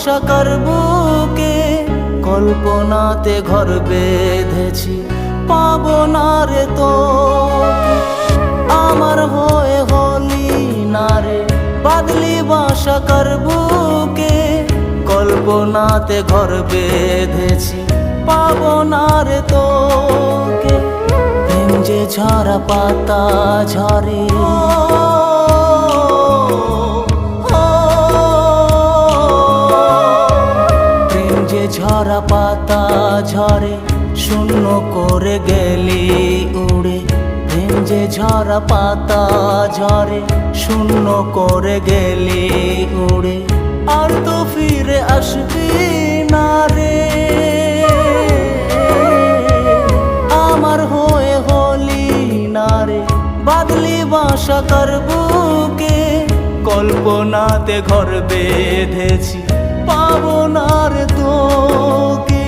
বাসাকার বুকে কল্পনাতে ঘর বেঁধেছি, পাবো না রে তো আমার হয়ে হলি না রে বাদলি বাসাকার বুকে কল্পনাতে ঘর বেঁধেছি, পাবো না রে তোকে। প্রেম যে ঝরা পাতা ঝরে, প্রেম যে ঝরা পাতা ঝরে শূন্য করে গেলি উড়ে। প্রেম যে ঝরা পাতা ঝরে শূন্য করে গেলি উড়ে, আর তো ফিরে আসবি না রে আমার হয়ে হলি না রে বাদলি বাসাকার বুকে কল্পনাতে ঘর বেঁধেছি, পাবো না রে তোকে।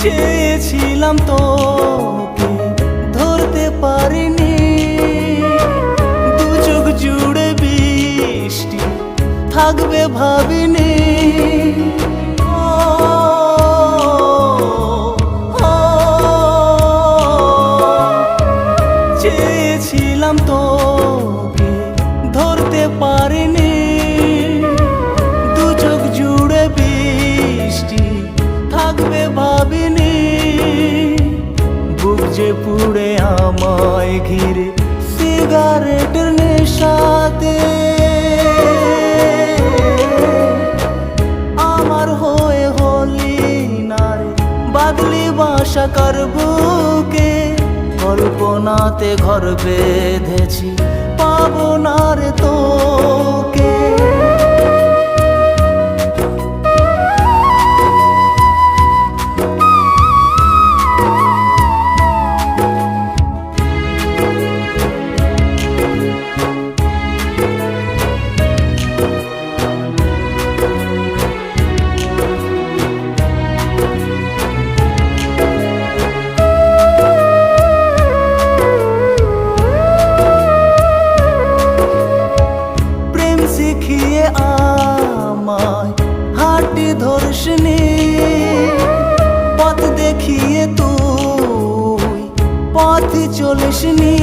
চেয়েছিলাম তোকে ধরতে পারিনি, দু চোখ জুড়ে বৃষ্টি থাকবে ভাবিনি। চেয়েছিলাম তোকে ধরতে পারিনি, দু চোখ জুড়ে বৃষ্টি থাকবে ভাবিনি। বুক যে পুড়ে আমায় ঘিরে সিগারেটের নেশাতে আমার হয়ে হলি না রে বাদলি বাসাকার বুকে কল্পনাতে ঘর বেঁধেছি, পাবো না রে তোকে। শিখিয়ে আমায় হাঁটি ধর্ষিনী, পথ দেখিয়ে তুই পথ চলিসনি।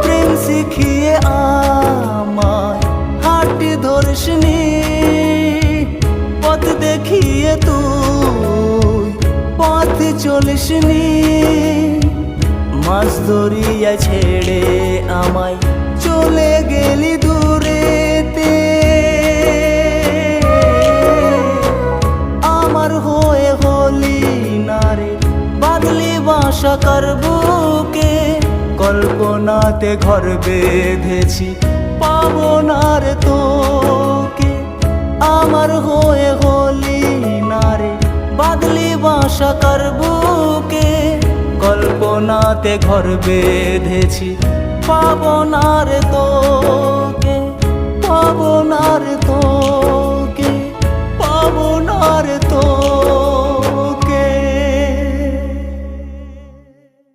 প্রেম শিখিয়ে আমায় হাঁটি ধর্ষিনী, পথ দেখিয়ে তুই পথ চলিসনি। মাছ ধরিয়া ছেড়ে আমায় চলে গেলি দূরেতে, আমার হয়ে হলি না রে বাদলি বাসাকার বুকে কল্পনাতে ঘর বেঁধেছি, পাবো না রে তোকে। আমার হয়ে হলি না রে বাদলি বাসাকার বুকে কল্পনাতে ঘর বেঁধেছি, পাবো না রে তোকে, পাবো না রে তোকে, পাবো না রে তোকে।